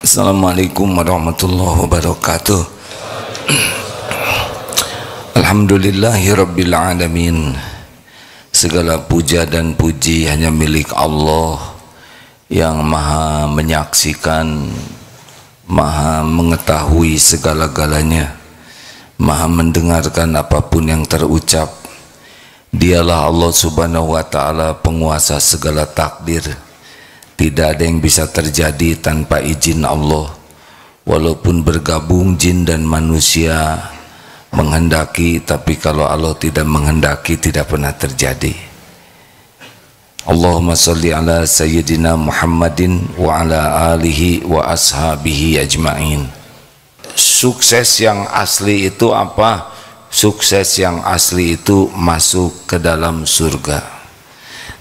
Assalamualaikum warahmatullahi wabarakatuh. Alhamdulillahirabbil alamin. Segala puja dan puji hanya milik Allah yang maha menyaksikan, maha mengetahui segala-galanya, maha mendengarkan apapun yang terucap. Dialah Allah subhanahu wa ta'ala, penguasa segala takdir. Tidak ada yang bisa terjadi tanpa izin Allah. Walaupun bergabung jin dan manusia menghendaki, tapi kalau Allah tidak menghendaki tidak pernah terjadi. Allahumma salli ala sayyidina Muhammadin wa ala alihi wa ashabihi ajma'in. Sukses yang asli itu apa? Sukses yang asli itu masuk ke dalam surga.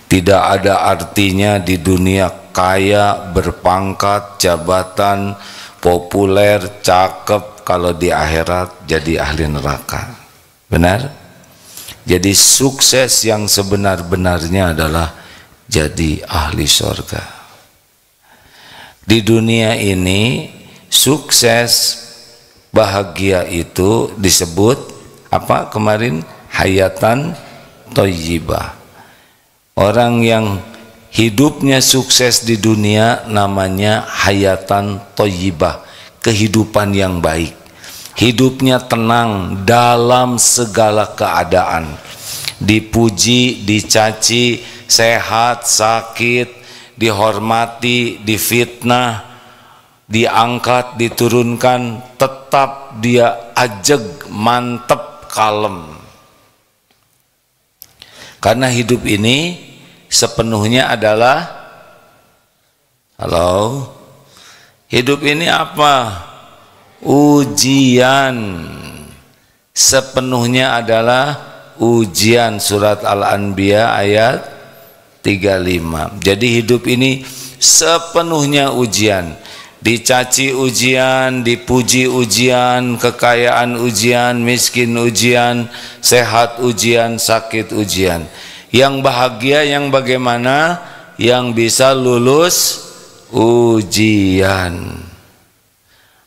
Tidak ada artinya di dunia kaya, berpangkat, jabatan, populer, cakep, kalau di akhirat jadi ahli neraka. Benar? Jadi sukses yang sebenar-benarnya adalah jadi ahli surga. Di dunia ini sukses, bahagia itu disebut apa kemarin? Hayatan thayyibah. Orang yang hidupnya sukses di dunia namanya hayatan thayyibah, kehidupan yang baik. Hidupnya tenang dalam segala keadaan. Dipuji, dicaci, sehat, sakit, dihormati, difitnah, diangkat, diturunkan, tetap dia ajeg, mantep, kalem. Karena hidup ini sepenuhnya adalah, halo, hidup ini apa? Ujian. Sepenuhnya adalah ujian. Surat Al-Anbiya ayat 35. Jadi hidup ini sepenuhnya ujian. Dicaci ujian, dipuji ujian, kekayaan ujian, miskin ujian, sehat ujian, sakit ujian. Yang bahagia yang bagaimana? Yang bisa lulus ujian.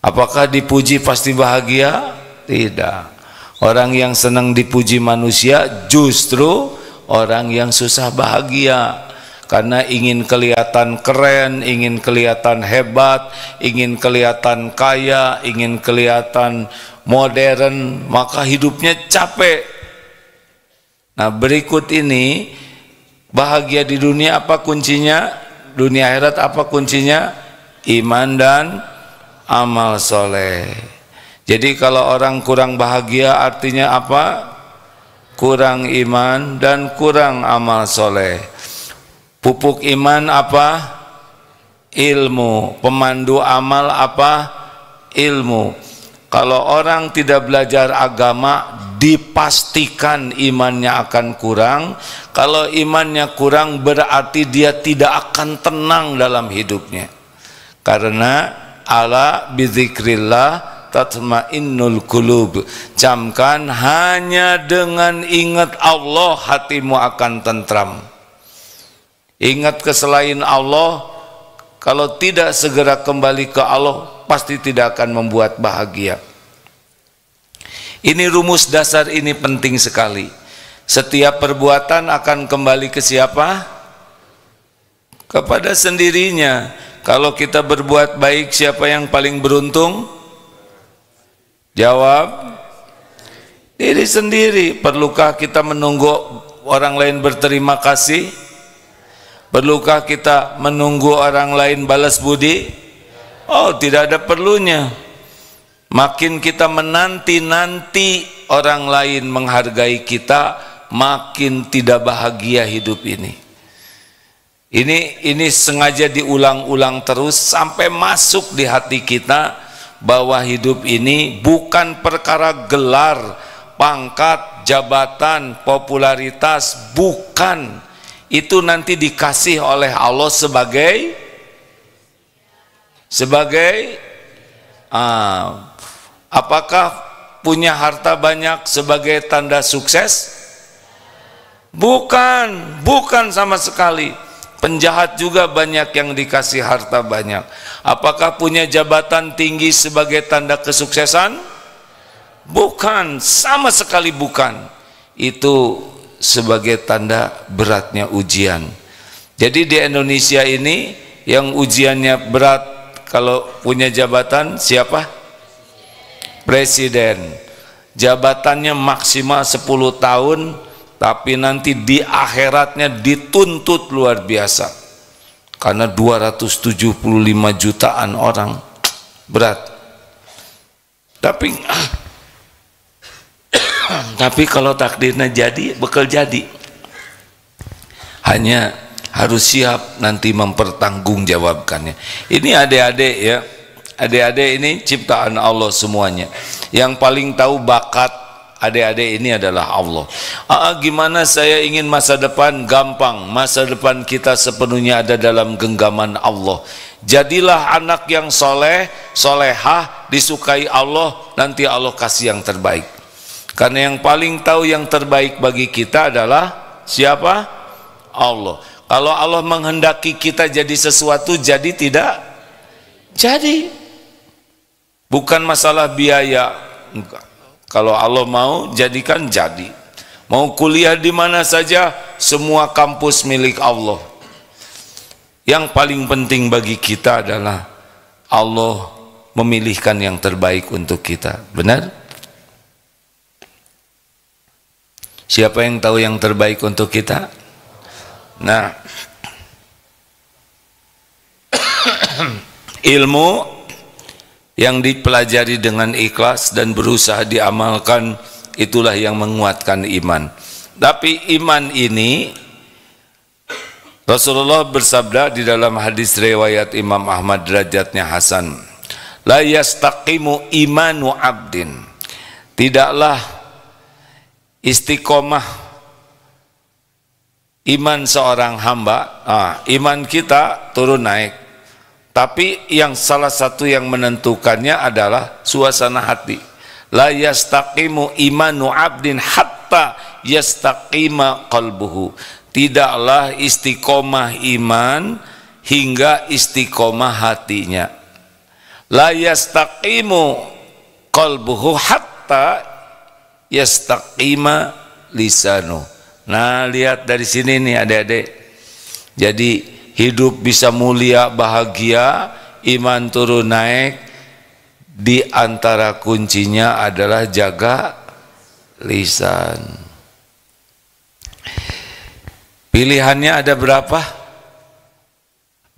Apakah dipuji pasti bahagia? Tidak. Orang yang senang dipuji manusia justru orang yang susah bahagia. Karena ingin kelihatan keren, ingin kelihatan hebat, ingin kelihatan kaya, ingin kelihatan modern, maka hidupnya capek. Nah, berikut ini bahagia di dunia apa kuncinya? Dunia akhirat apa kuncinya? Iman dan amal soleh. Jadi kalau orang kurang bahagia artinya apa? Kurang iman dan kurang amal soleh. Pupuk iman apa? Ilmu. Pemandu amal apa? Ilmu. Kalau orang tidak belajar agama, dipastikan imannya akan kurang. Kalau imannya kurang berarti dia tidak akan tenang dalam hidupnya. Karena ala bizikrillah tatmainnul qulub. Camkan, hanya dengan ingat Allah hatimu akan tentram. Ingat ke selain Allah, kalau tidak segera kembali ke Allah, pasti tidak akan membuat bahagia. Ini rumus dasar, ini penting sekali. Setiap perbuatan akan kembali ke siapa? Kepada sendirinya. Kalau kita berbuat baik, siapa yang paling beruntung? Jawab, diri sendiri. Perlukah kita menunggu orang lain berterima kasih? Perlukah kita menunggu orang lain balas budi? Oh, tidak ada perlunya. Makin kita menanti-nanti orang lain menghargai kita, makin tidak bahagia hidup ini. Ini sengaja diulang-ulang terus sampai masuk di hati kita bahwa hidup ini bukan perkara gelar, pangkat, jabatan, popularitas, bukan. Itu nanti dikasih oleh Allah sebagai apakah punya harta banyak sebagai tanda sukses? Bukan sama sekali. Penjahat juga banyak yang dikasih harta banyak. Apakah punya jabatan tinggi sebagai tanda kesuksesan? Bukan, sama sekali bukan. Itu sebagai tanda beratnya ujian. Jadi di Indonesia ini yang ujiannya berat kalau punya jabatan siapa? Presiden. Jabatannya maksimal 10 tahun, tapi nanti di akhiratnya dituntut luar biasa. Karena 275 jutaan orang, berat. Tapi kalau takdirnya jadi, bakal jadi. Hanya harus siap nanti mempertanggungjawabkannya. Ini adik-adik ya, adik-adik ini ciptaan Allah semuanya. Yang paling tahu bakat adik-adik ini adalah Allah. Gimana saya ingin masa depan? Gampang, masa depan kita sepenuhnya ada dalam genggaman Allah. Jadilah anak yang soleh, solehah, disukai Allah, nanti Allah kasih yang terbaik. Karena yang paling tahu yang terbaik bagi kita adalah siapa? Allah. Kalau Allah menghendaki kita jadi sesuatu, jadi tidak? Jadi. Bukan masalah biaya. Enggak. Kalau Allah mau, jadikan jadi. Mau kuliah di mana saja, semua kampus milik Allah. Yang paling penting bagi kita adalah Allah memilihkan yang terbaik untuk kita. Benar? Siapa yang tahu yang terbaik untuk kita? Nah, ilmu yang dipelajari dengan ikhlas dan berusaha diamalkan, itulah yang menguatkan iman. Tapi iman ini, Rasulullah bersabda di dalam hadis riwayat Imam Ahmad, derajatnya hasan, la yastaqimu imanu abdin, tidaklah istiqomah iman seorang hamba. Iman kita turun naik, tapi yang salah satu yang menentukannya adalah suasana hati. La yastaqimu imanu abdin hatta yastaqima qalbuhu, tidaklah istiqomah iman hingga istiqomah hatinya. La yastaqimu qalbuhu hatta yastaqima lisanu. Nah, lihat dari sini nih adik-adik. Jadi hidup bisa mulia, bahagia, iman turun naik, di antara kuncinya adalah jaga lisan. Pilihannya ada berapa?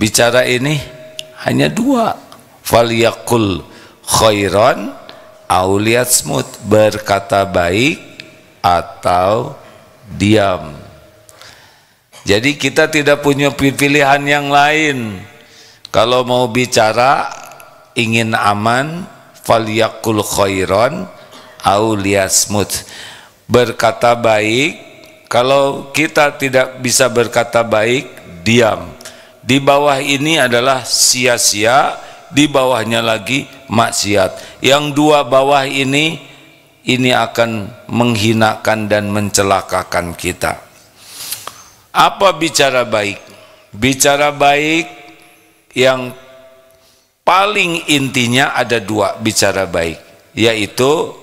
Bicara ini hanya dua. Falyaqul khairan au liyasmut, berkata baik atau diam. Jadi kita tidak punya pilihan yang lain. Kalau mau bicara ingin aman, falyaqul khairan au liyasmut, berkata baik. Kalau kita tidak bisa berkata baik, diam. Di bawah ini adalah sia-sia, di bawahnya lagi maksiat. Yang dua bawah ini akan menghinakan dan mencelakakan kita. Apa bicara baik? Bicara baik yang paling intinya ada dua bicara baik, yaitu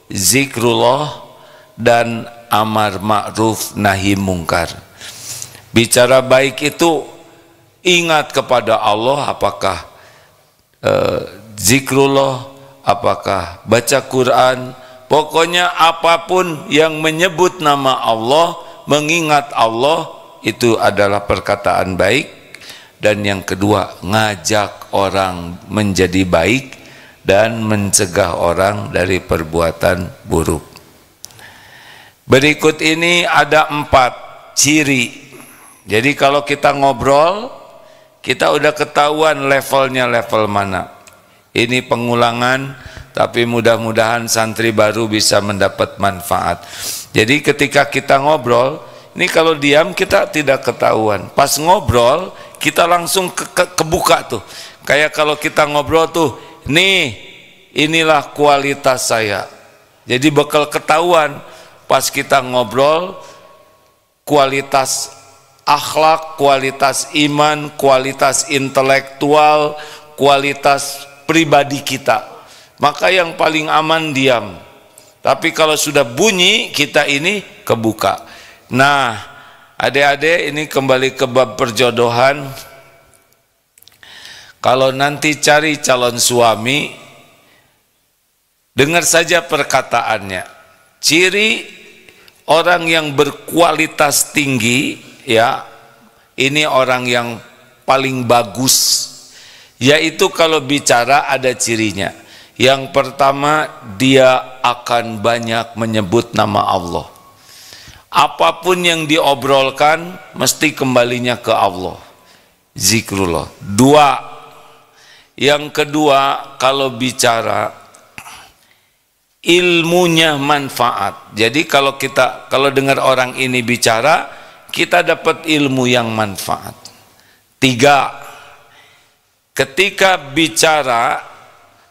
zikrullah dan amar ma'ruf nahi mungkar. Bicara baik itu ingat kepada Allah, apakah zikrullah, apakah baca Quran, pokoknya apapun yang menyebut nama Allah, mengingat Allah, itu adalah perkataan baik. Dan yang kedua, ngajak orang menjadi baik dan mencegah orang dari perbuatan buruk. Berikut ini ada 4 ciri. Jadi kalau kita ngobrol, kita udah ketahuan levelnya level mana. Ini pengulangan, tapi mudah-mudahan santri baru bisa mendapat manfaat. Jadi ketika kita ngobrol, ini kalau diam kita tidak ketahuan. Pas ngobrol kita langsung kebuka tuh. Kayak kalau kita ngobrol tuh, nih inilah kualitas saya. Jadi bakal ketahuan pas kita ngobrol, kualitas akhlak, kualitas iman, kualitas intelektual, kualitas pribadi kita, maka yang paling aman diam. Tapi kalau sudah bunyi, kita ini kebuka. Nah, adik-adik, ini kembali ke bab perjodohan. Kalau nanti cari calon suami, dengar saja perkataannya. Ciri orang yang berkualitas tinggi, ya, ini orang yang paling bagus, yaitu kalau bicara ada cirinya. Yang pertama, dia akan banyak menyebut nama Allah. Apapun yang diobrolkan mesti kembalinya ke Allah, zikrullah. Yang kedua, kalau bicara ilmunya manfaat. Jadi kalau dengar orang ini bicara, kita dapat ilmu yang manfaat. 3, ketika bicara,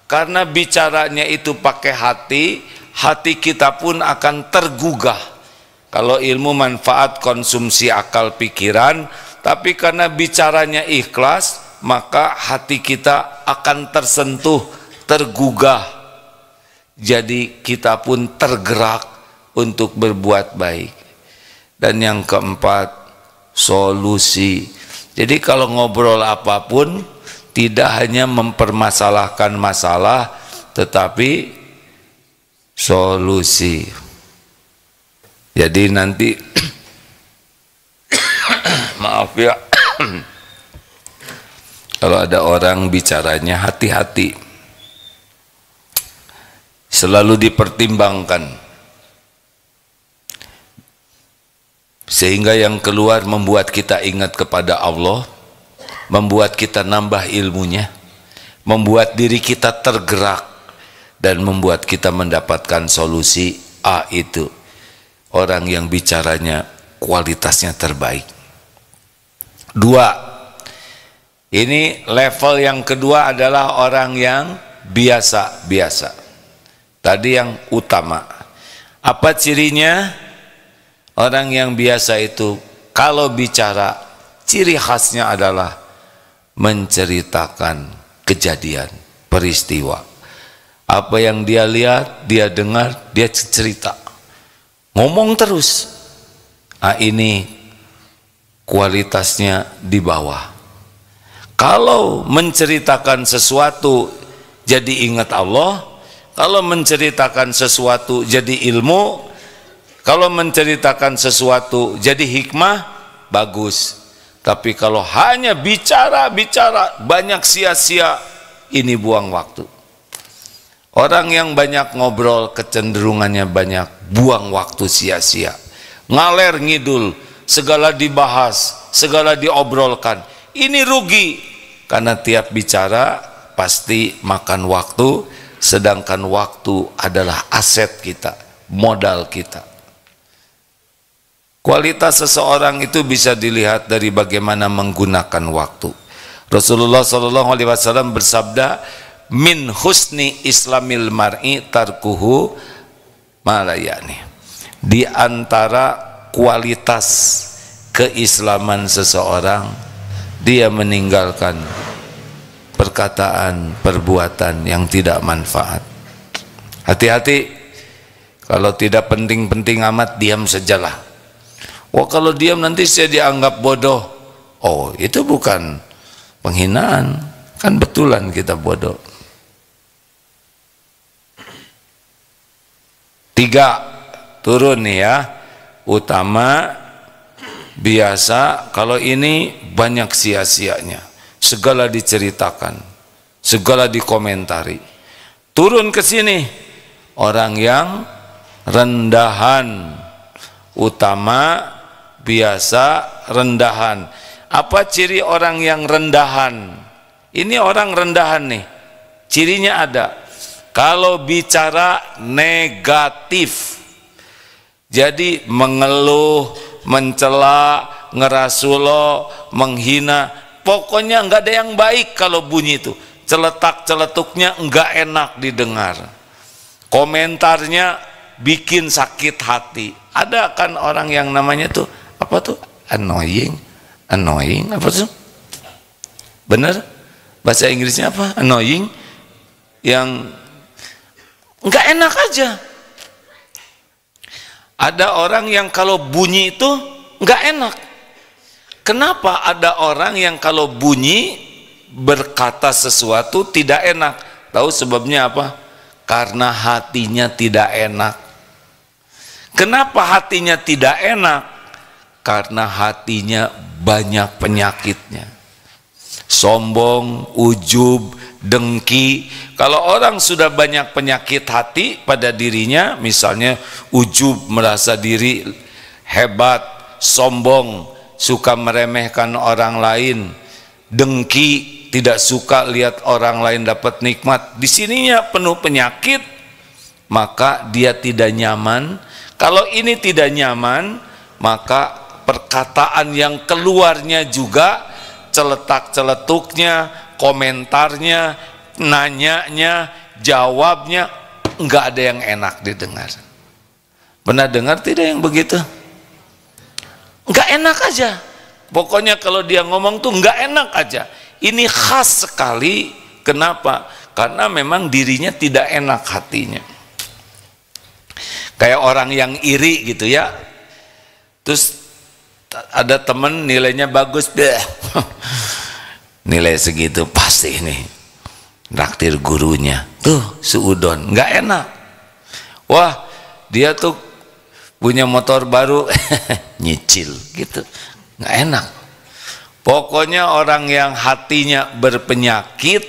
karena bicaranya itu pakai hati kita pun akan tergugah. Kalau ilmu manfaat konsumsi akal pikiran, tapi karena bicaranya ikhlas, maka hati kita akan tersentuh, tergugah. Jadi kita pun tergerak untuk berbuat baik. Dan yang keempat, solusi. Jadi kalau ngobrol apapun, tidak hanya mempermasalahkan masalah, tetapi solusi. Jadi nanti maaf ya, kalau ada orang bicaranya hati-hati, selalu dipertimbangkan, sehingga yang keluar membuat kita ingat kepada Allah, membuat kita nambah ilmunya, membuat diri kita tergerak, dan membuat kita mendapatkan solusi. Itu orang yang bicaranya kualitasnya terbaik. 2, ini level yang kedua adalah orang yang biasa-biasa. Tadi yang utama. Apa cirinya? Orang yang biasa itu kalau bicara, ciri khasnya adalah menceritakan kejadian, peristiwa. Apa yang dia lihat, dia dengar, dia cerita. Ngomong terus. Ini kualitasnya di bawah. Kalau menceritakan sesuatu jadi ingat Allah, kalau menceritakan sesuatu jadi ilmu, kalau menceritakan sesuatu jadi hikmah, bagus. Tapi kalau hanya bicara banyak sia-sia, ini buang waktu. Orang yang banyak ngobrol kecenderungannya banyak buang waktu sia-sia. Ngaler ngidul, segala dibahas, segala diobrolkan. Ini rugi, karena tiap bicara pasti makan waktu, sedangkan waktu adalah aset kita, modal kita. Kualitas seseorang itu bisa dilihat dari bagaimana menggunakan waktu. Rasulullah SAW bersabda, min husni islamil mar'i tarkuhu malayani. Di antara kualitas keislaman seseorang, dia meninggalkan perkataan, perbuatan yang tidak manfaat. Hati-hati, kalau tidak penting-penting amat, diam sajalah. Wah, kalau diam nanti saya dianggap bodoh. Oh, itu bukan penghinaan, kan betulan kita bodoh. 3, turun nih ya. Utama, biasa. Kalau ini banyak sia-sianya, segala diceritakan, segala dikomentari. Turun ke sini, orang yang rendahan. Utama, biasa, rendahan. Apa ciri orang yang rendahan? Ini orang rendahan nih, cirinya ada. Kalau bicara negatif, jadi mengeluh, mencela, ngerasulo, menghina, pokoknya nggak ada yang baik. Kalau bunyi itu celetak-celetuknya nggak enak didengar, komentarnya bikin sakit hati. Ada kan orang yang namanya tuh apa tuh, annoying apa tuh, bener bahasa Inggrisnya apa? Annoying, yang nggak enak aja. Ada orang yang kalau bunyi itu nggak enak. Kenapa ada orang yang kalau bunyi berkata sesuatu tidak enak? Tahu sebabnya apa? Karena hatinya tidak enak. Kenapa hatinya tidak enak? Karena hatinya banyak penyakitnya. Sombong, ujub, dengki. Kalau orang sudah banyak penyakit hati pada dirinya, misalnya ujub, merasa diri hebat, sombong, suka meremehkan orang lain, dengki, tidak suka lihat orang lain dapat nikmat, di sininya penuh penyakit, maka dia tidak nyaman. Kalau ini tidak nyaman, maka perkataan yang keluarnya juga, celetak-celetuknya, komentarnya, nanyanya, jawabnya, nggak ada yang enak didengar. Pernah dengar tidak yang begitu? Nggak enak aja. Pokoknya kalau dia ngomong tuh nggak enak aja. Ini khas sekali. Kenapa? Karena memang dirinya tidak enak hatinya. Kayak orang yang iri gitu ya. Terus ada temen nilainya bagus, nilai segitu pasti nih traktir gurunya tuh suudon, nggak enak. Wah, dia tuh punya motor baru, nyicil gitu, nggak enak. Pokoknya orang yang hatinya berpenyakit,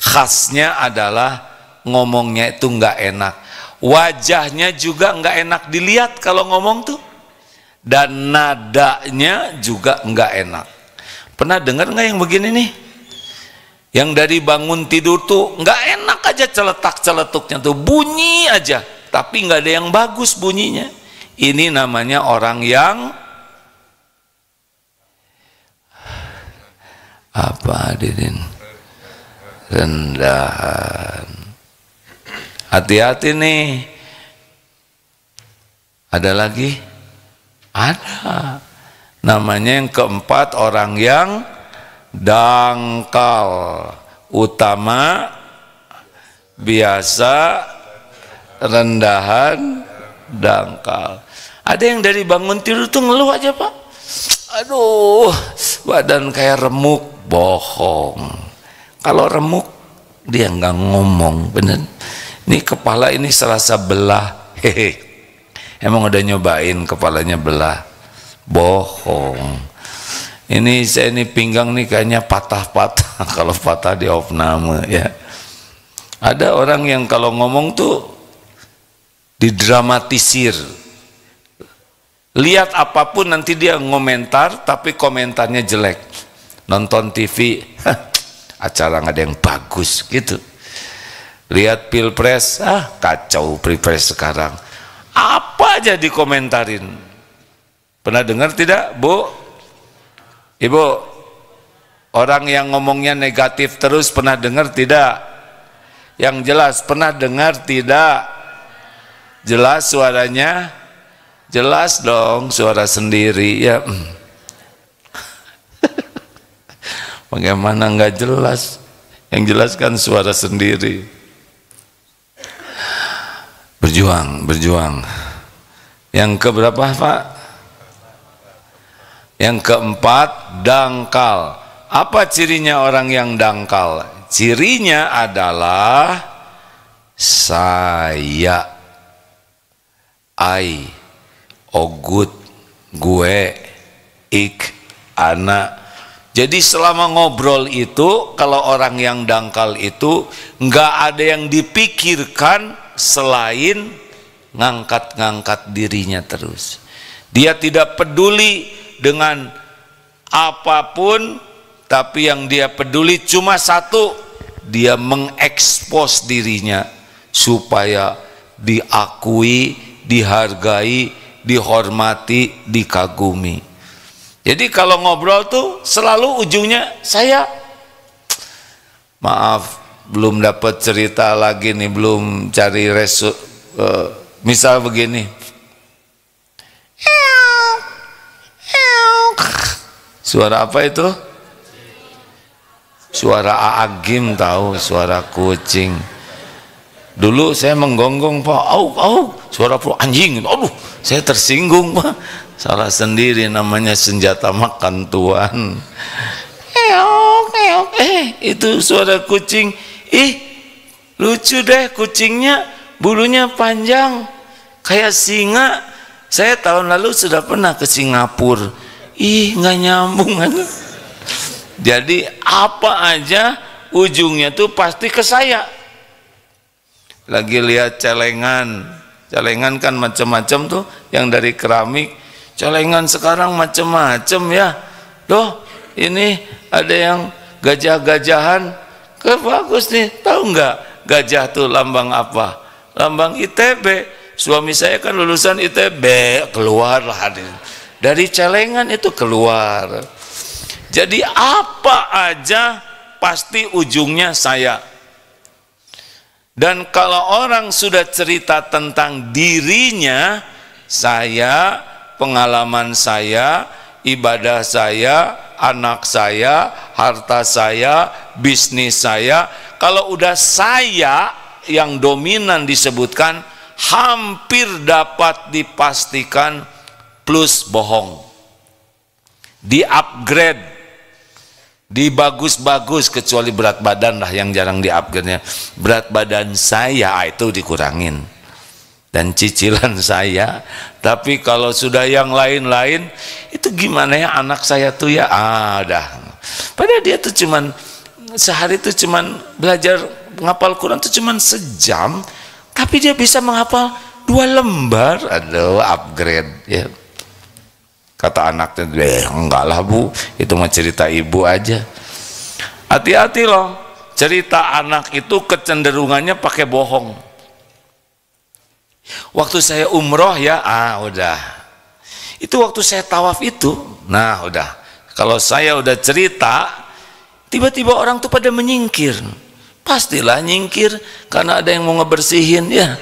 khasnya adalah ngomongnya itu nggak enak, wajahnya juga nggak enak dilihat kalau ngomong tuh, dan nadanya juga nggak enak. Pernah dengar nggak yang begini nih? Yang dari bangun tidur tuh nggak enak aja, celetak-celetuknya tuh bunyi aja, tapi nggak ada yang bagus bunyinya. Ini namanya orang yang apa, Didin? Rendahan. Hati-hati nih. Ada lagi? Ada. Namanya yang keempat, orang yang dangkal. Utama, biasa, rendahan, dangkal. Ada yang dari bangun tidur tuh ngeluh aja, Pak. Aduh, badan kayak remuk. Bohong. Kalau remuk dia nggak ngomong, bener. Ini kepala ini serasa belah. Hehe. Emang udah nyobain kepalanya belah? Bohong. Ini saya ini pinggang nih kayaknya patah-patah. Kalau patah di opname ya. Ada orang yang kalau ngomong tuh didramatisir. Lihat apapun nanti dia ngomentar, tapi komentarnya jelek. Nonton TV, acara nggak ada yang bagus gitu. Lihat pilpres, kacau pilpres sekarang. Apa aja dikomentarin. Pernah dengar tidak, Bu? Ibu, orang yang ngomongnya negatif terus pernah dengar tidak? Yang jelas pernah dengar tidak? Jelas suaranya? Jelas dong, suara sendiri ya. Bagaimana nggak jelas? Yang jelas kan suara sendiri. Berjuang, berjuang. Yang keberapa, Pak? Yang keempat, dangkal. Apa cirinya orang yang dangkal? Cirinya adalah saya, I, ogut, gue, ik, anak. Jadi selama ngobrol itu, kalau orang yang dangkal itu nggak ada yang dipikirkan selain ngangkat-ngangkat dirinya terus. Dia tidak peduli dengan apapun, tapi yang dia peduli cuma satu, dia mengekspos dirinya supaya diakui, dihargai, dihormati, dikagumi. Jadi kalau ngobrol tuh selalu ujungnya saya, maaf belum dapat cerita lagi nih, belum cari misal begini, suara apa itu? Suara Aagim tahu, suara kucing. Dulu saya menggonggong, Pak, au au, suara anjing. Aduh, saya tersinggung, Pak. Salah sendiri, namanya senjata makan tuan. Itu suara kucing. Ih, lucu deh kucingnya, bulunya panjang kayak singa. Saya tahun lalu sudah pernah ke Singapura. Ih, nggak nyambung. Jadi apa aja ujungnya tuh pasti ke saya. Lagi lihat celengan, celengan kan macam-macam tuh, yang dari keramik. Celengan sekarang macam-macam ya. Loh, ini ada yang gajah-gajahan. Bagus nih, tahu nggak gajah tuh lambang apa? Lambang ITB. Suami saya kan lulusan ITB, keluarlah dari celengan itu keluar. Jadi apa aja pasti ujungnya saya. Dan kalau orang sudah cerita tentang dirinya, saya, pengalaman saya, ibadah saya, anak saya, harta saya, bisnis saya, kalau udah saya yang dominan disebutkan, hampir dapat dipastikan plus bohong. Di upgrade, dibagus-bagus, kecuali berat badan lah yang jarang di upgrade-nya. Berat badan saya itu dikurangin dan cicilan saya. Tapi kalau sudah yang lain-lain, itu gimana ya anak saya tuh ya, dah. Padahal dia tuh cuman sehari tuh cuman belajar ngapal Quran tuh cuman sejam, tapi dia bisa menghafal 2 lembar. Aduh, upgrade ya. Kata anaknya, enggak lah Bu, itu mah cerita ibu aja. Hati-hati loh, cerita anak itu kecenderungannya pakai bohong. Waktu saya umroh ya, udah. Itu waktu saya tawaf itu, nah udah. Kalau saya udah cerita, tiba-tiba orang tuh pada menyingkir. Pastilah nyingkir karena ada yang mau ngebersihin ya.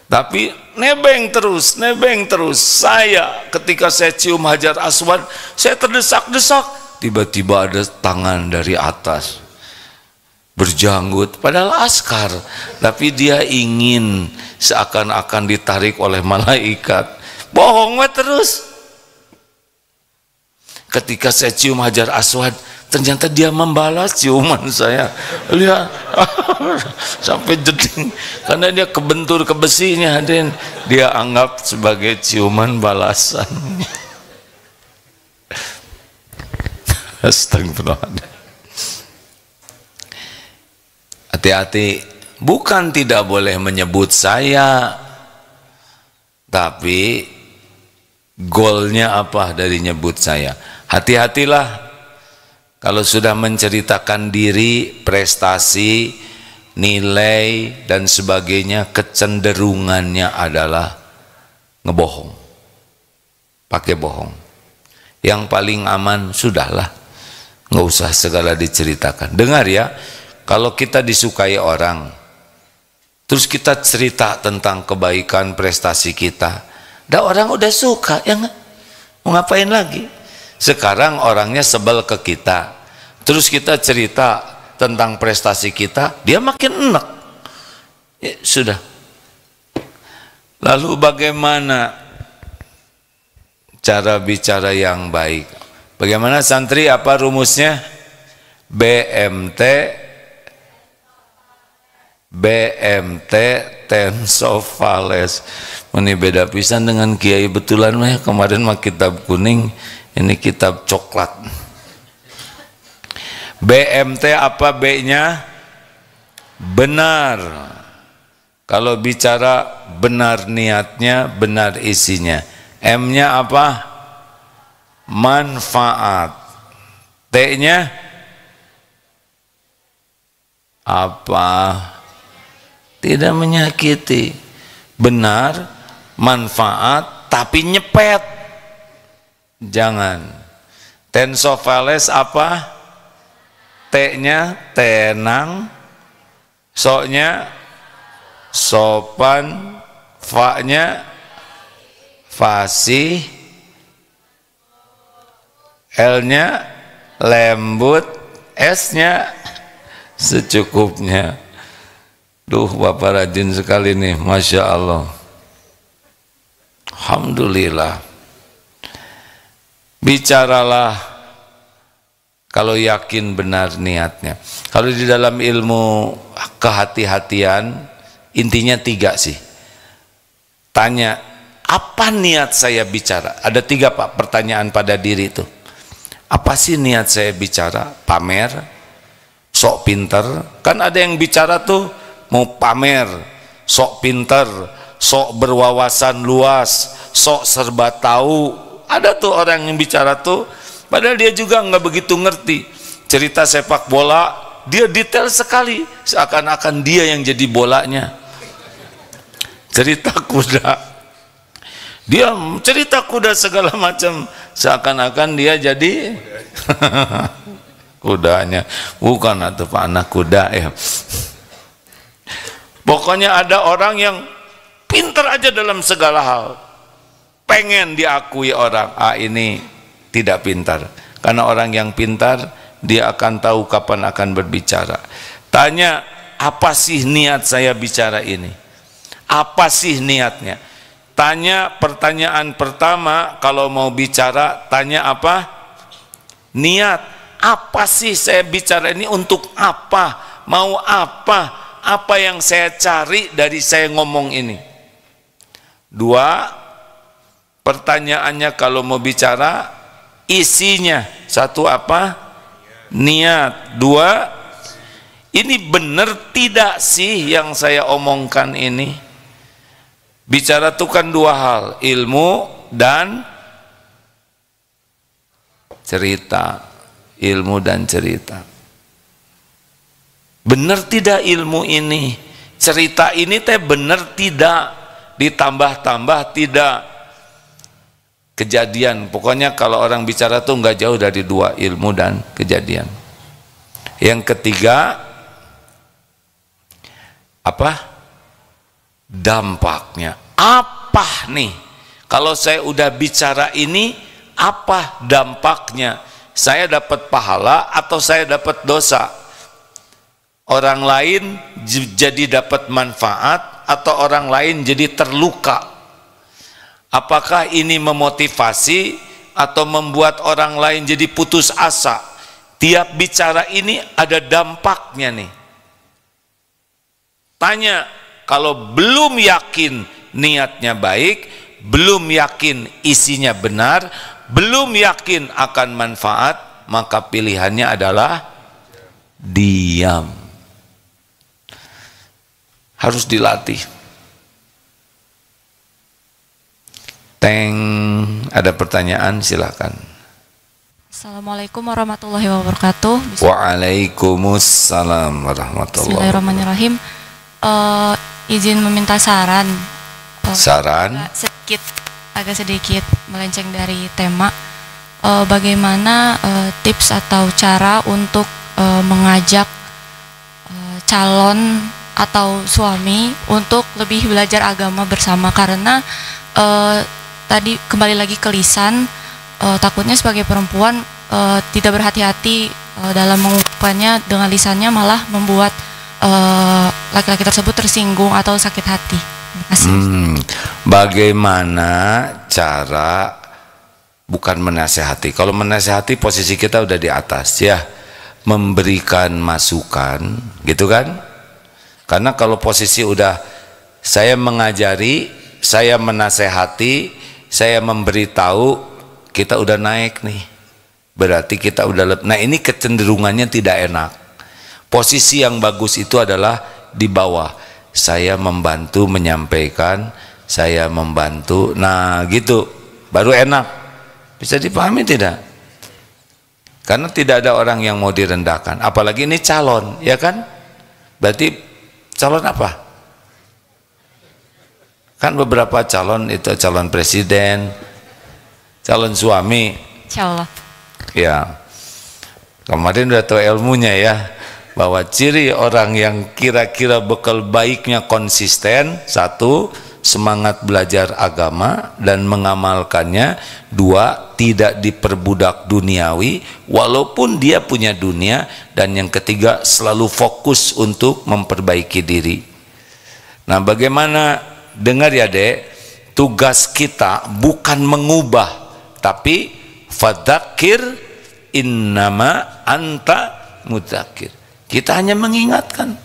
Tapi nebeng terus. Saya ketika saya cium Hajar Aswad, saya terdesak-desak. Tiba-tiba ada tangan dari atas berjanggut, padahal askar, tapi dia ingin seakan-akan ditarik oleh malaikat. Bohong terus. Ketika saya cium Hajar Aswad, ternyata dia membalas ciuman saya. Lihat, sampai jeding, karena dia kebentur ke besinya, dia anggap sebagai ciuman balasan. Astagfirullahaladzim. Hati-hati, bukan tidak boleh menyebut saya, tapi goalnya apa dari nyebut saya. Hati-hatilah kalau sudah menceritakan diri, prestasi, nilai dan sebagainya, kecenderungannya adalah ngebohong, pakai bohong. Yang paling aman sudahlah, nggak usah segala diceritakan. Dengar ya, kalau kita disukai orang, terus kita cerita tentang kebaikan prestasi kita, dah orang udah suka, ya nggak? Mau ngapain lagi? Sekarang orangnya sebel ke kita, terus kita cerita tentang prestasi kita, dia makin enak. Ya, sudah. Lalu bagaimana cara bicara yang baik? Bagaimana santri, apa rumusnya? BMT Tensofales. Ini beda pisan dengan Kiai betulan mah. Kemarin mah kitab kuning, ini kitab coklat. BMT apa B-nya? Benar. Kalau bicara benar niatnya, benar isinya. M-nya apa? Manfaat. T-nya apa? Tidak menyakiti. Benar, manfaat, tapi nyepet. Jangan. Tensofales apa? T-nya tenang, so-nya sopan, fa-nya fasih, L-nya lembut, esnya secukupnya. Duh, Bapak rajin sekali nih, Masya Allah. Alhamdulillah. Bicaralah kalau yakin benar niatnya. Kalau di dalam ilmu kehati-hatian, intinya 3 sih. Tanya, apa niat saya bicara? Ada 3 Pak pertanyaan pada diri itu. Apa sih niat saya bicara? Pamer, sok pinter. Kan ada yang bicara tuh mau pamer, sok pinter, sok berwawasan luas, sok serba tahu. Ada tuh orang yang bicara tuh padahal dia juga nggak begitu ngerti. Cerita sepak bola dia detail sekali, seakan-akan dia yang jadi bolanya. Cerita kuda, dia cerita kuda segala macam, seakan-akan dia jadi kudanya. Bukan atau Pak, anak kuda ya. Pokoknya ada orang yang pintar aja dalam segala hal, pengen diakui orang, ini tidak pintar. Karena orang yang pintar dia akan tahu kapan akan berbicara. Tanya, apa sih niat saya bicara ini? Apa sih niatnya? Tanya pertanyaan pertama kalau mau bicara, tanya apa? Niat. Apa sih saya bicara ini, untuk apa? Mau apa? Apa yang saya cari dari saya ngomong ini? 2, pertanyaannya kalau mau bicara, isinya. 1 apa? Niat. 2, ini benar tidak sih yang saya omongkan ini? Bicara itu kan 2 hal, ilmu dan cerita. Ilmu dan cerita. Benar tidak ilmu ini? Cerita ini teh benar tidak? Ditambah-tambah tidak? Kejadian. Pokoknya kalau orang bicara tuh nggak jauh dari 2, ilmu dan kejadian. Yang ketiga, apa? Dampaknya. Apa nih? Kalau saya udah bicara ini, apa dampaknya? Saya dapat pahala atau saya dapat dosa? Orang lain jadi dapat manfaat atau orang lain jadi terluka? Apakah ini memotivasi atau membuat orang lain jadi putus asa? Tiap bicara ini ada dampaknya nih. Tanya, kalau belum yakin niatnya baik, belum yakin isinya benar, belum yakin akan manfaat, maka pilihannya adalah diam. Harus dilatih. Ada pertanyaan, silakan. Assalamualaikum warahmatullahi wabarakatuh. Waalaikumsalam warahmatullahi wabarakatuh. Bismillahirrahmanirrahim. Izin meminta saran. Saran? Agak sedikit melenceng dari tema. Bagaimana tips atau cara untuk mengajak calon atau suami untuk lebih belajar agama bersama, karena tadi kembali lagi ke lisan, takutnya sebagai perempuan tidak berhati-hati dalam mengungkapkannya dengan lisannya, malah membuat laki-laki tersebut tersinggung atau sakit hati. Terima kasih. Bagaimana cara, bukan menasehati. Kalau menasehati posisi kita udah di atas ya, memberikan masukan, gitu kan? Karena kalau posisi udah saya mengajari, saya menasehati, saya memberitahu, kita udah naik nih. Berarti kita udah, nah ini kecenderungannya tidak enak. Posisi yang bagus itu adalah di bawah. Saya membantu menyampaikan, saya membantu, nah gitu, baru enak. Bisa dipahami tidak? Karena tidak ada orang yang mau direndahkan, apalagi ini calon, ya kan? Berarti calon apa? Kan beberapa calon itu, calon presiden, calon suami. Insya Allah. Ya, kemarin udah tahu ilmunya ya, bahwa ciri orang yang kira-kira bekal baiknya konsisten, 1, semangat belajar agama dan mengamalkannya. 2, tidak diperbudak duniawi walaupun dia punya dunia. Dan yang ketiga, selalu fokus untuk memperbaiki diri. Nah, bagaimana? Dengar ya Dek, tugas kita bukan mengubah, tapi fadzakir innama anta mudzakir. Kita hanya mengingatkan.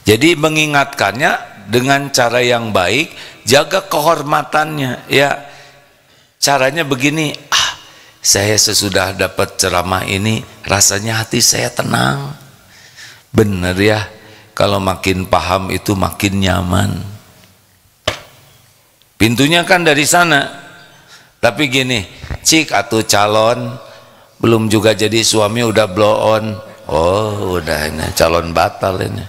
Jadi mengingatkannya dengan cara yang baik, jaga kehormatannya. Ya, caranya begini. Saya sesudah dapat ceramah ini rasanya hati saya tenang. Bener ya, kalau makin paham itu makin nyaman. Pintunya kan dari sana. Tapi gini, cik atau calon belum juga jadi suami udah blow on. Oh, udah ini calon batal ini.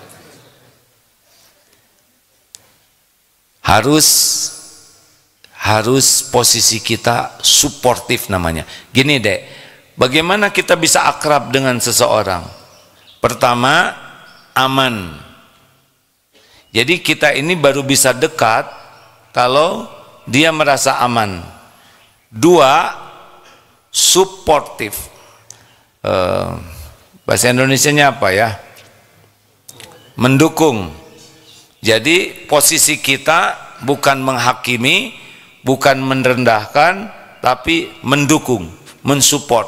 Harus posisi kita suportif namanya. Gini Dek, bagaimana kita bisa akrab dengan seseorang? Pertama, aman. Jadi kita ini baru bisa dekat kalau dia merasa aman. 2, suportif. Bahasa Indonesianya apa ya? Mendukung. Jadi posisi kita bukan menghakimi, bukan merendahkan, tapi mendukung, mensupport.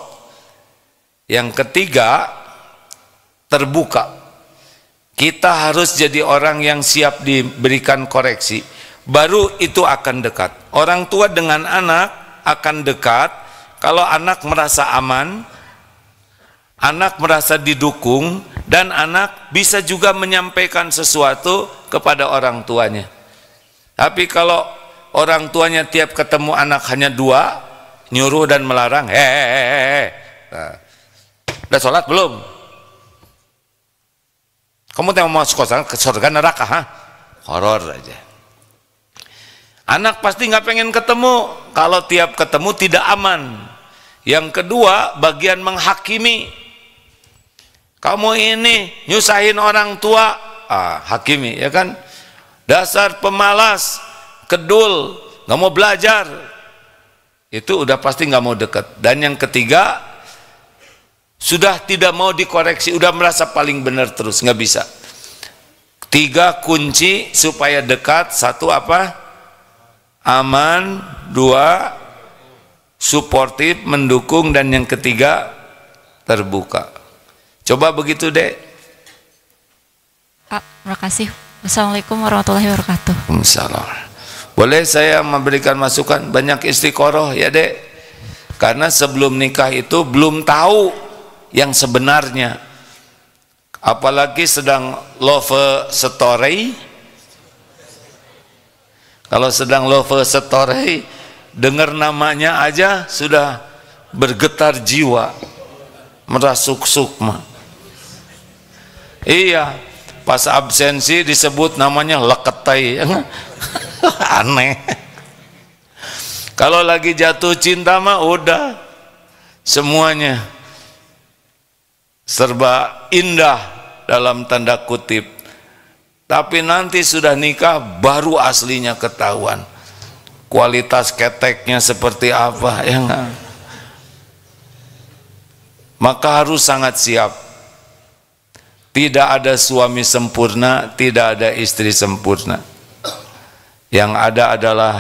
Yang ketiga, terbuka. Kita harus jadi orang yang siap diberikan koreksi. Baru itu akan dekat. Orang tua dengan anak akan dekat kalau anak merasa aman, anak merasa didukung, dan anak bisa juga menyampaikan sesuatu kepada orang tuanya. Tapi kalau orang tuanya tiap ketemu anak hanya 2, nyuruh dan melarang, nah, udah sholat belum? Kamu mau masuk ke surga neraka, ha? Horor aja. Anak pasti nggak pengen ketemu. Kalau tiap ketemu tidak aman. Yang kedua, bagian menghakimi. Kamu ini nyusahin orang tua, hakimi, ya kan? Dasar pemalas, kedul, nggak mau belajar. Itu udah pasti nggak mau dekat. Dan yang ketiga, sudah tidak mau dikoreksi, udah merasa paling benar terus, nggak bisa. 3 kunci supaya dekat. 1 apa? Aman. 2, suportif, mendukung. Dan yang ketiga, terbuka. Coba begitu Dek. Terima kasih. Assalamualaikum warahmatullahi wabarakatuh. Waalaikumsalam. Boleh saya memberikan masukan? Banyak istiqoroh ya Dek. Karena sebelum nikah itu belum tahu yang sebenarnya. Apalagi sedang love story. Kalau sedang love story, dengar namanya aja sudah bergetar jiwa, merasuk sukma. Iya, pas absensi disebut namanya leketai. Aneh. Kalau lagi jatuh cinta mah udah semuanya serba indah dalam tanda kutip. Tapi nanti sudah nikah baru aslinya ketahuan. Kualitas keteknya seperti apa, ya enggak? Maka harus sangat siap. Tidak ada suami sempurna, tidak ada istri sempurna. Yang ada adalah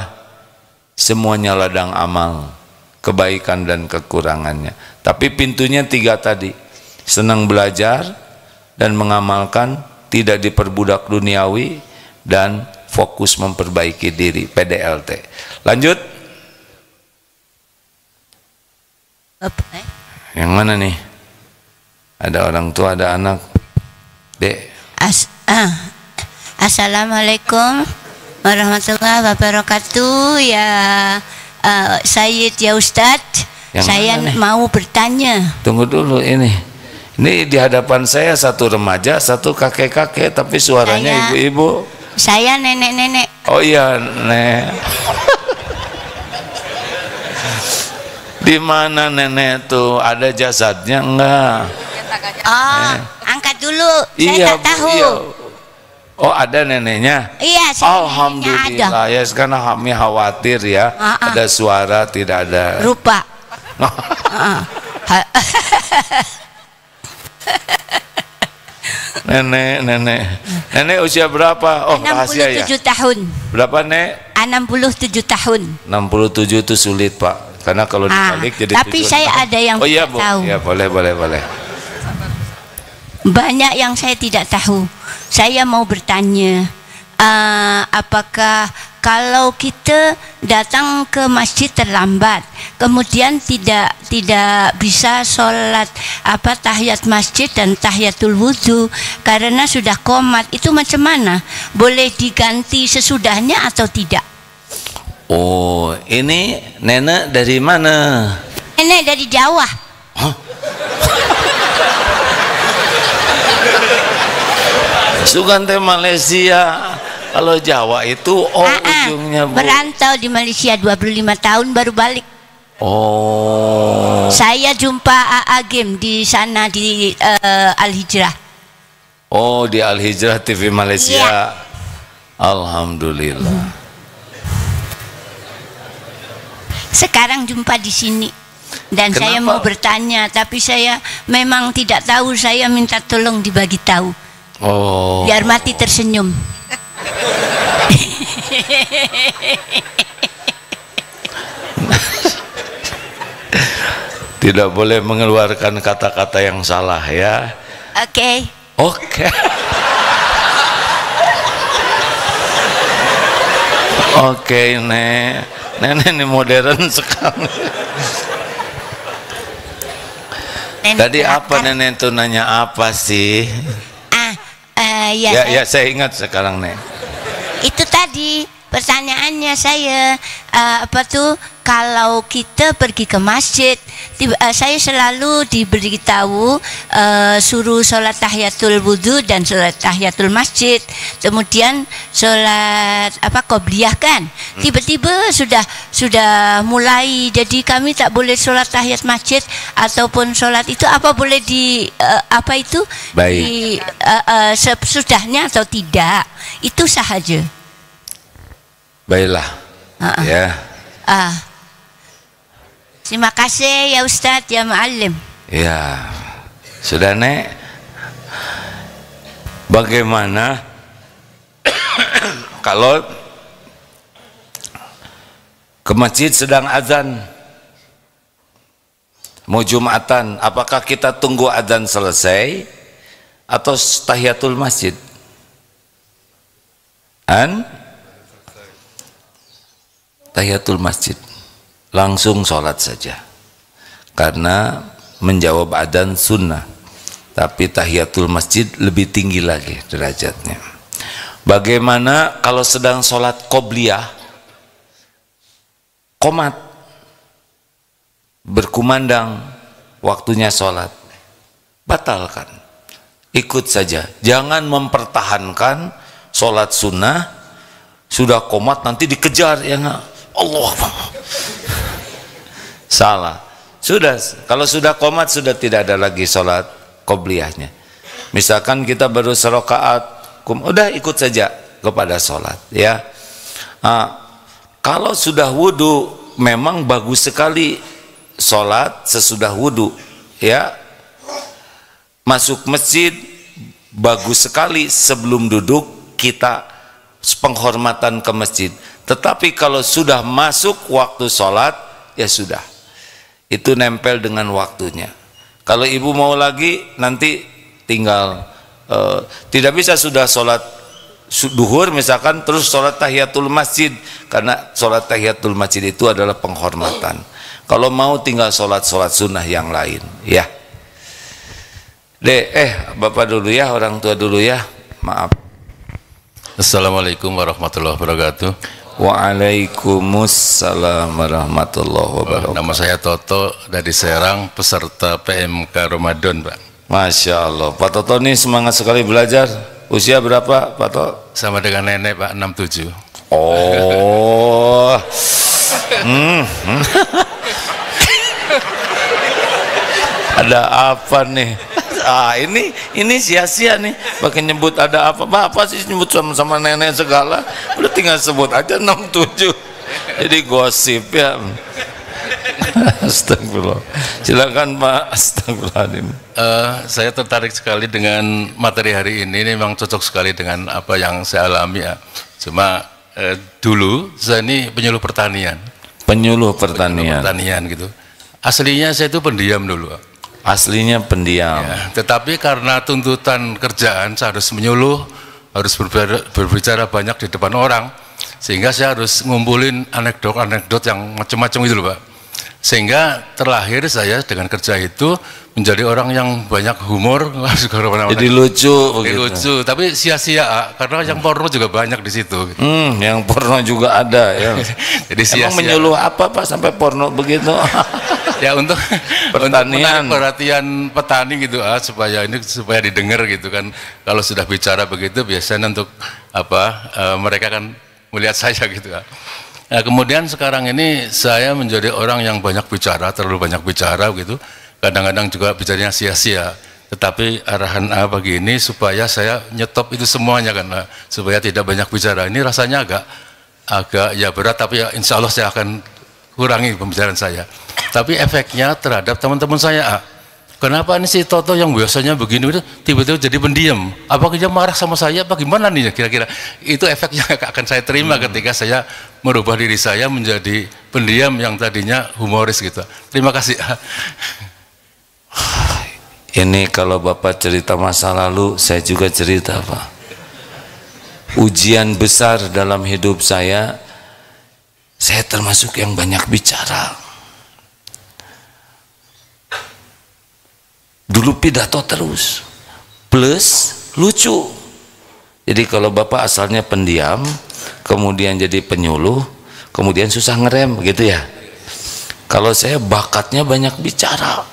semuanya ladang amal, kebaikan dan kekurangannya. Tapi pintunya 3 tadi. Senang belajar dan mengamalkan, tidak diperbudak duniawi, dan fokus memperbaiki diri, PDLT. Lanjut. Yang mana nih? Ada orang tua, ada anak. Dek. Assalamualaikum warahmatullahi wabarakatuh. Ya Sayyid ya Ustadz, saya mau bertanya. Tunggu dulu ini. Ini di hadapan saya 1 remaja, 1 kakek-kakek, tapi suaranya ibu-ibu. Saya nenek-nenek. Oh iya, Nek. Di mana nenek tuh? Ada jasadnya enggak? Oh, angkat dulu. Saya Iya, tak tahu. Iya. Oh, ada neneknya? Iya, alhamdulillah. Ya, sekarang kami khawatir ya, ada suara tidak ada rupa. Nenek usia berapa? Oh, 67 ya? tahun. Berapa, Nek? 67 tahun. 67 itu sulit, Pak, karena kalau dibalik jadi tapi 7, saya ada yang oh iya, Bu. tahu. Ya, boleh. Banyak yang saya tidak tahu. Saya mau bertanya, apakah kalau kita datang ke masjid terlambat, kemudian tidak bisa sholat tahiyat masjid dan tahiyatul wudhu karena sudah qomat, itu macam mana? Boleh diganti sesudahnya atau tidak? Oh, ini nenek dari mana? Nenek dari Jawa. Hah? Sugante Malaysia. Kalau Jawa itu ujungnya, Bu. Berantau di Malaysia 25 tahun baru balik. Oh. Saya jumpa AA Game di sana di Al-Hijrah. Oh, di Al-Hijrah TV Malaysia. Ya. Alhamdulillah. Sekarang jumpa di sini. Dan kenapa? Saya mau bertanya, tapi saya memang tidak tahu. Saya minta tolong dibagi tahu. Oh. Biar mati tersenyum. Tidak boleh mengeluarkan kata-kata yang salah ya. Oke. Oke. Oke, nenek ini modern sekali. Tadi apa nenek itu nanya apa sih? Ya, saya ingat sekarang, Nek. Itu tadi pertanyaannya saya, kalau kita pergi ke masjid, saya selalu diberitahu suruh sholat tahiyatul wudhu dan sholat tahiyatul masjid, kemudian sholat qobliyah kan. Tiba-tiba sudah mulai, jadi kami tak boleh sholat tahiyat masjid ataupun sholat itu apa boleh baik. Sesudahnya atau tidak, itu sahaja. Baiklah. Ya. Terima kasih ya Ustadz, ya Ma'alim. Ya. Sudah, Nek. Bagaimana kalau ke masjid sedang azan, mau Jumatan, apakah kita tunggu azan selesai atau tahiyatul masjid? Tahiyatul masjid, langsung sholat saja, karena menjawab adzan sunnah, tapi tahiyatul masjid lebih tinggi lagi derajatnya. Bagaimana kalau sedang sholat qobliyah, qomat, berkumandang waktunya sholat, batalkan, ikut saja, jangan mempertahankan sholat sunnah, sudah qomat nanti dikejar ya nggak? Allah, salah. Kalau sudah qomat sudah tidak ada lagi sholat qobliyahnya. Misalkan kita baru serakaat, udah ikut saja kepada sholat ya. Kalau sudah wudhu, memang bagus sekali sholat sesudah wudhu ya. Masuk masjid bagus sekali, sebelum duduk kita penghormatan ke masjid. Tetapi kalau sudah masuk waktu sholat, ya sudah, itu nempel dengan waktunya. Kalau ibu mau lagi, nanti tinggal tidak bisa sudah sholat duhur misalkan terus sholat tahiyatul masjid, karena sholat tahiyatul masjid itu adalah penghormatan. Kalau mau tinggal sholat sunnah yang lain ya. Bapak dulu ya, orang tua dulu ya, maaf. Assalamualaikum warahmatullahi wabarakatuh. Waalaikumsalam warahmatullahi wabarakatuh. Nama saya Toto dari Serang, peserta PMK Ramadan, Pak. Masya Allah, Pak Toto ini semangat sekali belajar. Usia berapa, Pak Toto? Sama dengan nenek, Pak, 67. Oh. Ada apa nih? ini sia-sia nih pakai nyebut ada apa sih nyebut sama nenek segala, udah tinggal sebut aja 67 jadi gosip ya. Astagfirullah, silakan Pak. Astagfirullahaladzim. Saya tertarik sekali dengan materi hari ini memang cocok sekali dengan apa yang saya alami ya. Cuma dulu saya ini penyuluh pertanian gitu. Aslinya saya itu pendiam dulu. Aslinya pendiam. Ya, tetapi karena tuntutan kerjaan saya harus menyuluh, harus berbicara banyak di depan orang, sehingga saya harus ngumpulin anekdot yang macam-macam gitu loh Pak. Sehingga terlahir saya dengan kerja itu menjadi orang yang banyak humor, jadi lucu, tapi sia-sia karena yang porno juga banyak di situ. Yang porno juga ada ya. Jadi sia-sia. Emang menyuluh apa Pak sampai porno begitu? Ya untuk pertanian, perhatian petani gitu supaya didengar gitu kan. Kalau sudah bicara begitu biasanya untuk mereka kan melihat saya gitu. Nah, kemudian sekarang ini saya menjadi orang yang banyak bicara, terlalu banyak bicara gitu. Kadang-kadang juga bicaranya sia-sia. Tetapi arahan pagi ini supaya saya nyetop itu semuanya kan, supaya tidak banyak bicara. Ini rasanya agak ya berat, tapi ya insya Allah saya akan kurangi pembicaraan saya. Tapi efeknya terhadap teman-teman saya. Kenapa ini si Toto yang biasanya begini tiba-tiba jadi pendiam? Apakah dia marah sama saya? Apa gimana nih kira-kira? Itu efeknya akan saya terima ketika saya merubah diri saya menjadi pendiam yang tadinya humoris gitu. Terima kasih. Ini kalau Bapak cerita masa lalu, saya juga cerita Pak. Ujian besar dalam hidup saya termasuk yang banyak bicara. Dulu pidato terus, plus lucu. Jadi kalau Bapak asalnya pendiam, kemudian jadi penyuluh, kemudian susah ngerem gitu ya. Kalau saya bakatnya banyak bicara,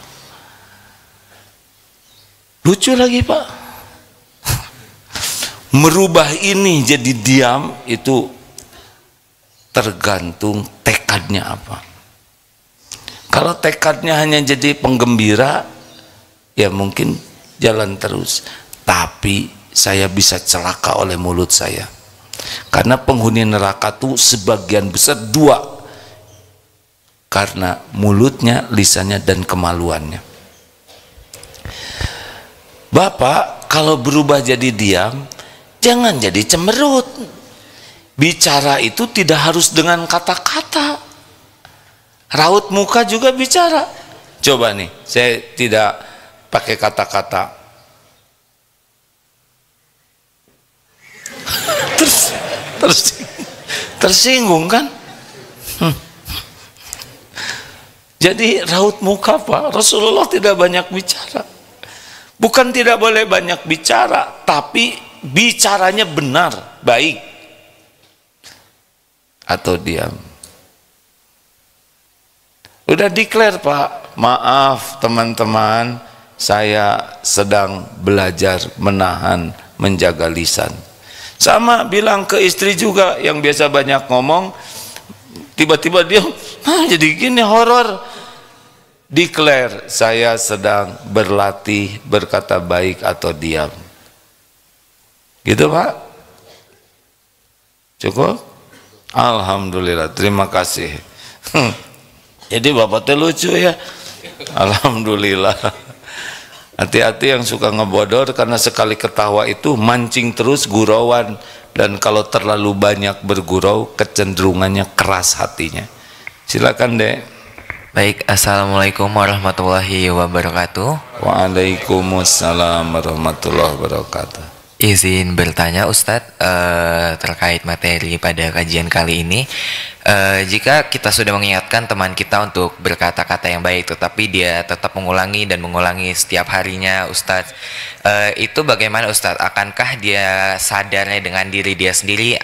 lucu lagi Pak. Merubah ini jadi diam itu tergantung tekadnya apa. Kalau tekadnya hanya jadi penggembira, ya mungkin jalan terus, tapi saya bisa celaka oleh mulut saya, karena penghuni neraka tuh sebagian besar dua, karena mulutnya, lisannya, dan kemaluannya. Bapak kalau berubah jadi diam, jangan jadi cemberut. Bicara itu tidak harus dengan kata-kata, raut muka juga bicara. Coba nih, saya tidak pakai kata-kata, tersinggung kan? Jadi raut muka Pak, Rasulullah tidak banyak bicara. Bukan tidak boleh banyak bicara, tapi bicaranya benar, baik, atau diam. Udah declare Pak, maaf teman-teman, saya sedang belajar menahan, menjaga lisan. Sama bilang ke istri juga yang biasa banyak ngomong, tiba-tiba dia jadi gini, horor. Declare, saya sedang berlatih berkata baik atau diam. Gitu Pak? Cukup? Alhamdulillah, terima kasih. Jadi Bapak teh lucu ya. Alhamdulillah. Hati-hati yang suka ngebodor, karena sekali ketawa itu mancing terus gurauan, dan kalau terlalu banyak bergurau kecenderungannya keras hatinya. Silakan Dek. Baik, assalamualaikum warahmatullahi wabarakatuh. Waalaikumsalam warahmatullahi wabarakatuh. Izin bertanya Ustadz terkait materi pada kajian kali ini. Jika kita sudah mengingatkan teman kita untuk berkata-kata yang baik, tetapi dia tetap mengulangi dan mengulangi setiap harinya Ustadz, itu bagaimana Ustadz? Akankah dia sadarnya dengan diri dia sendiri,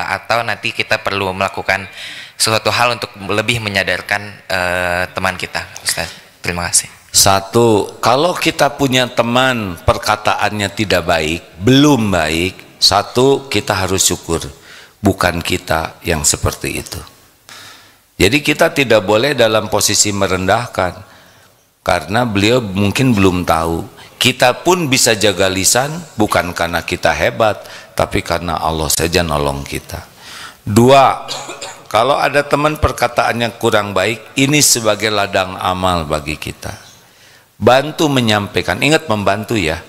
atau nanti kita perlu melakukan suatu hal untuk lebih menyadarkan teman kita Ustadz? Terima kasih. Satu, kalau kita punya teman perkataannya tidak baik, belum baik, satu, kita harus syukur, bukan kita yang seperti itu. Jadi kita tidak boleh dalam posisi merendahkan, karena beliau mungkin belum tahu. Kita pun bisa jaga lisan bukan karena kita hebat, tapi karena Allah saja nolong kita. 2, kalau ada teman perkataannya kurang baik, ini sebagai ladang amal bagi kita. Bantu menyampaikan, ingat membantu ya,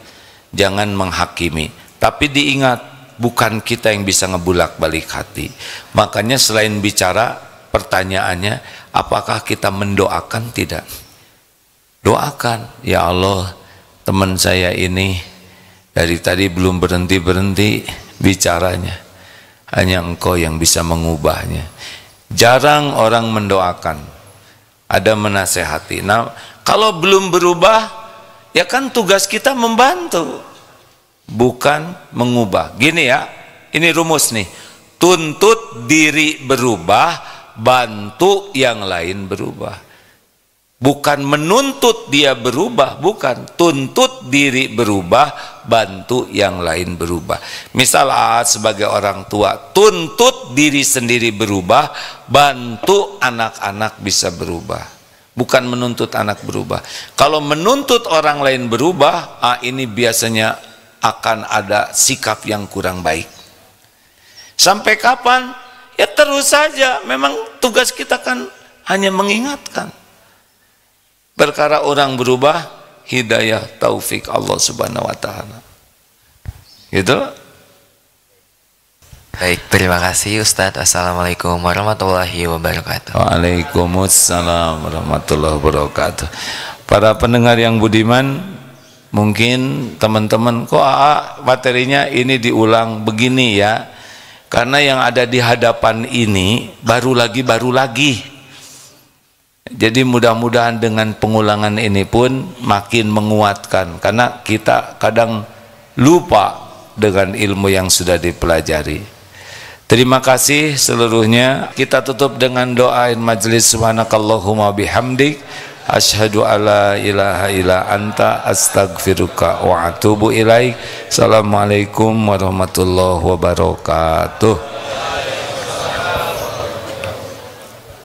jangan menghakimi. Tapi diingat, bukan kita yang bisa ngebulak-balik hati. Makanya selain bicara, pertanyaannya, apakah kita mendoakan? Tidak. Doakan, ya Allah, teman saya ini dari tadi belum berhenti-berhenti bicaranya, hanya Engkau yang bisa mengubahnya. Jarang orang mendoakan, ada menasehati. Nah, kalau belum berubah, ya kan tugas kita membantu, bukan mengubah. Gini ya, ini rumus nih, tuntut diri berubah, bantu yang lain berubah. Bukan menuntut dia berubah, bukan. Tuntut diri berubah, bantu yang lain berubah. Misal sebagai orang tua, tuntut diri sendiri berubah, bantu anak-anak bisa berubah. Bukan menuntut anak berubah. Kalau menuntut orang lain berubah, ini biasanya akan ada sikap yang kurang baik. Sampai kapan? Ya terus saja. Memang tugas kita kan hanya mengingatkan. Perkara orang berubah, hidayah taufik Allah subhanahu wa ta'ala. Gitu. Baik, terima kasih Ustadz. Assalamualaikum warahmatullahi wabarakatuh. Waalaikumsalam warahmatullahi wabarakatuh. Para pendengar yang budiman, mungkin teman-teman kok materinya ini diulang begini ya, karena yang ada di hadapan ini baru lagi. Jadi mudah-mudahan dengan pengulangan ini pun makin menguatkan, karena kita kadang lupa dengan ilmu yang sudah dipelajari. Terima kasih seluruhnya. Kita tutup dengan doain majelis. Subhanakallahumma bihamdik, asyhadu alla ilaha illa anta, astaghfiruka wa atubu ilaik. Assalamualaikum warahmatullahi wabarakatuh.